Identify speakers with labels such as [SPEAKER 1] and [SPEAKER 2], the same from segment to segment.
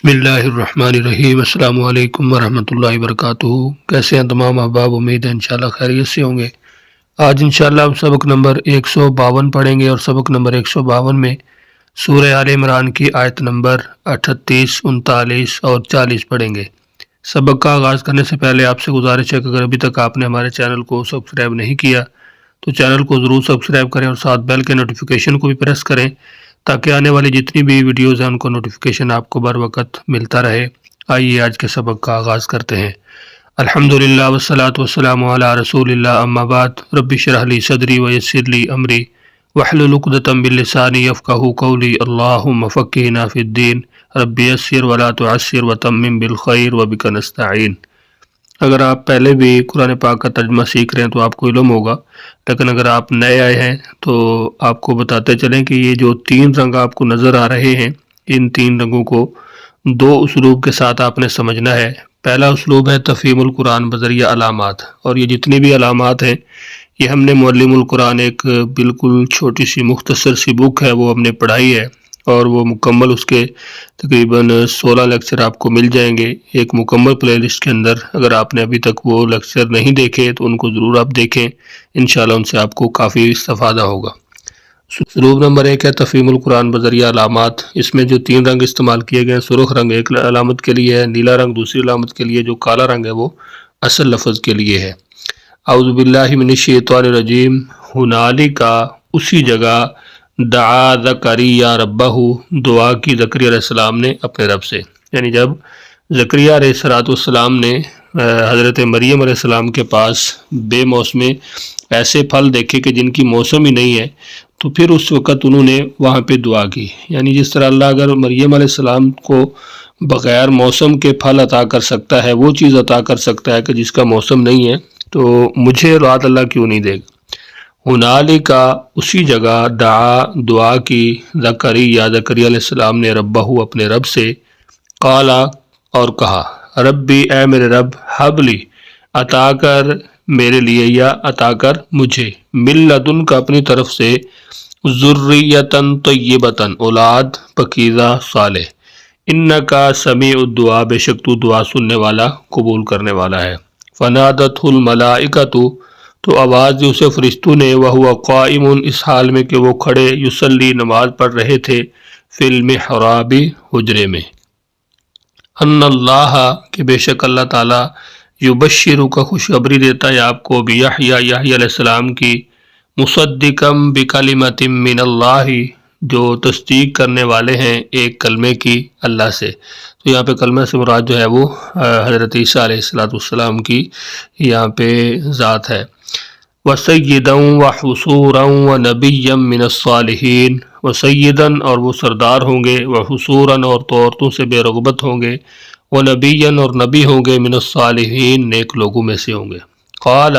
[SPEAKER 1] بسم اللہ الرحمن الرحیم۔ السلام علیکم ورحمۃ اللہ وبرکاتہ۔ کیسے ہیں تمام احباب؟ امید ہے انشاءاللہ خیریت سے ہوں گے۔ آج انشاءاللہ ہم سبق نمبر 152 پڑھیں گے اور سبق نمبر 152 میں سورہ آل عمران کی آیت نمبر 38، 39 اور 40 پڑھیں گے۔ سبق کا آغاز کرنے سے پہلے آپ سے گزارش ہے کہ اگر ابھی تک آپ نے ہمارے چینل کو سبسکرائب نہیں کیا تو چینل کو ضرور سبسکرائب کریں اور ساتھ بیل کے نوٹیفیکیشن کو بھی پریس کریں تاکہ آنے والی جتنی بھی ویڈیوز ہیں ان کو نوٹیفیکیشن آپ کو بر وقت ملتا رہے۔ آئیے آج کے سبق کا آغاز کرتے ہیں۔ الحمدللہ والصلاة والسلام علی رسول اللہ، اما بعد، رب اشرح لی صدری ویسر لی امری واحلل عقدۃ من لسانی یفقہوا قولی، اللہم فقہنا فی الدین، رب یسر ولا تعسر وتمم بالخیر وبک نستعین۔ اگر آپ پہلے بھی قرآن پاک کا ترجمہ سیکھ رہے ہیں تو آپ کو علم ہوگا، لیکن اگر آپ نئے آئے ہیں تو آپ کو بتاتے چلیں کہ یہ جو 3 رنگ آپ کو نظر آ رہے ہیں، ان 3 رنگوں کو 2 اسلوب کے ساتھ آپ نے سمجھنا ہے۔ پہلا اسلوب ہے تفہیم القرآن بذریعہ علامات، اور یہ جتنی بھی علامات ہیں یہ ہم نے معلم القرآن ایک بالکل چھوٹی سی مختصر سی بک ہے، وہ ہم نے پڑھائی ہے، اور وہ مکمل اس کے تقریباً 16 لیکچر آپ کو مل جائیں گے ایک مکمل پلے لسٹ کے اندر۔ اگر آپ نے ابھی تک وہ لیکچر نہیں دیکھے تو ان کو ضرور آپ دیکھیں، انشاءاللہ ان سے آپ کو کافی استفادہ ہوگا۔ اسلوب نمبر 1 ہے تفہیم القرآن بذریعہ علامات۔ اس میں جو 3 رنگ استعمال کیے گئے ہیں، سرخ رنگ ایک علامت کے لیے ہے، نیلا رنگ دوسری علامت کے لیے، جو کالا رنگ ہے وہ اصل لفظ کے لیے ہے۔ اعوذ باللہ من الشیطان الرجیم۔ ہنالک، اسی جگہ، دعا زکریہ ربہ، دعا کی زکریا علیہ السلام نے اپنے رب سے، یعنی جب زکریا علیہ السلام نے حضرت مریم علیہ السلام کے پاس بے موسمے ایسے پھل دیکھے کہ جن کی موسم ہی نہیں ہے، تو پھر اس وقت انہوں نے وہاں پہ دعا کی۔ یعنی جس طرح اللہ اگر مریم علیہ السلام کو بغیر موسم کے پھل عطا کر سکتا ہے، وہ چیز عطا کر سکتا ہے کہ جس کا موسم نہیں ہے، تو مجھے رات اللہ کیوں نہیں دے گا۔ ہنالک، اسی جگہ، دعا کی زکریا علیہ السلام نے ربہ، اپنے رب سے، قال، اور کہا، ربی، اے میرے رب، حب لی، عطا کر میرے لیے یا عطا کر مجھے، من لدنک، اپنی طرف سے، ذریۃ طیبۃ، اولاد پاکیزہ صالح، انک سمیع الدعاء، بے شک تو دعا سننے والا قبول کرنے والا ہے۔ فنادتہ الملائکۃ، تو آواز دی اسے فرشتوں نے، وہو قائم، اس حال میں کہ وہ کھڑے، یصلی، نماز پڑھ رہے تھے، فی المحراب، حجرے میں، ان اللہ، کہ بے شک اللہ تعالیٰ، یبشرک، خوشخبری دیتا ہے آپ کو، بیحییٰ، یحییٰ علیہ السلام کی، مصدقا بکلمۃ من اللہ، جو تصدیق کرنے والے ہیں ایک کلمے کی اللہ سے۔ تو یہاں پہ کلمہ سے مراد جو ہے وہ حضرت عیسیٰ علیہ السلام کی یہاں پہ ذات ہے۔ وَسَيِّدًا وَحُصُورًا وَنَبِيًّا مِّنَ الصَّالِحِينَ، وَسَيِّدًا، اور وہ سردار ہوں گے، وَحُصُورًا، اور تو عورتوں سے بے رغبت ہوں گے، وَنَبِيًّا، اور نبی ہوں گے، مِّنَ الصَّالِحِينَ، نیک لوگوں میں سے ہوں گے۔ قال،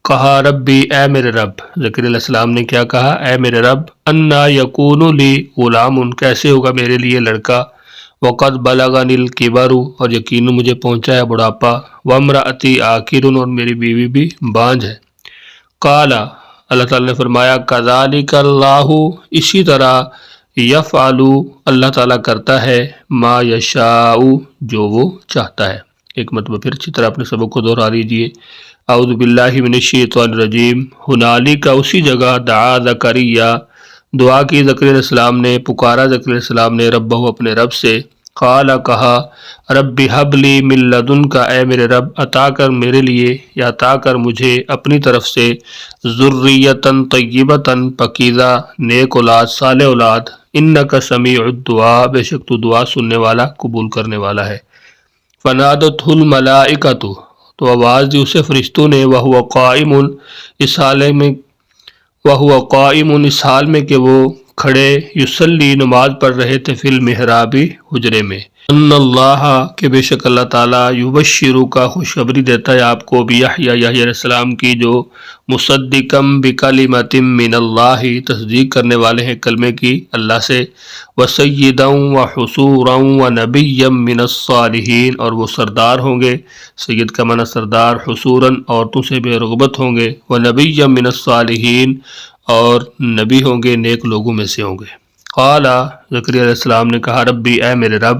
[SPEAKER 1] کہا، ربی، اے میرے رب، زکریا علیہ السلام نے کیا کہا؟ اے میرے رب، انا یکون لی غلام، کیسے ہوگا میرے لیے لڑکا، وقد بلغنی الکبر، اور یقیناً مجھے پہنچا ہے بڑھاپا، وامرأتی عاقر، اور میری بیوی بھی بانجھ ہے۔ قال، اللہ تعالیٰ نے فرمایا، کذالک اللہ، اسی طرح، یفعل، اللہ تعالیٰ کرتا ہے، ما یشاء، جو وہ چاہتا ہے۔ ایک مرتبہ پھر اچھی طرح اپنے سبق کو دہرا لیجیے۔ اعوذ باللہ من الشیطان الرجیم۔ ہنالک، اسی جگہ، دعا زکریا، دعا کی زکریا علیہ السلام نے، پکارا زکریا علیہ السلام نے، ربہ، اپنے رب سے، قال، کہا، رب حب لی من لدنک، اے میرے رب، عطا کر میرے لیے یا عطا کر مجھے اپنی طرف سے، ذریۃ طیبۃ، پاکیزہ نیک اولاد، صالح اولاد، انک سمیع الدعاء، بے شک تو دعا سننے والا قبول کرنے والا ہے۔ فنادتہ الملائکۃ، تو آواز دی اسے فرشتوں نے، وہو قائم، اس حال میں کہ وہ کھڑے، یصلی، نماز پڑھ رہے تھے، فی المحراب، حجرے میں، ان اللہ، کہ بے شک اللہ تعالیٰ، یبشرک، خوشخبری دیتا ہے آپ کو، بیحییٰ، یحییٰ علیہ السلام کی، جو مصدقا بکلمۃ من اللہ، تصدیق کرنے والے ہیں کلمے کی اللہ سے، وسیدا وحصورا ونبیا من الصالحین، اور وہ سردار ہوں گے، سید کا معنی سردار، حصورا، عورتوں سے بے رغبت ہوں گے، ونبیا من الصالحین، اور نبی ہوں گے، نیک لوگوں میں سے ہوں گے۔ قال، زکریا علیہ السلام نے کہا، ربی، اے میرے رب،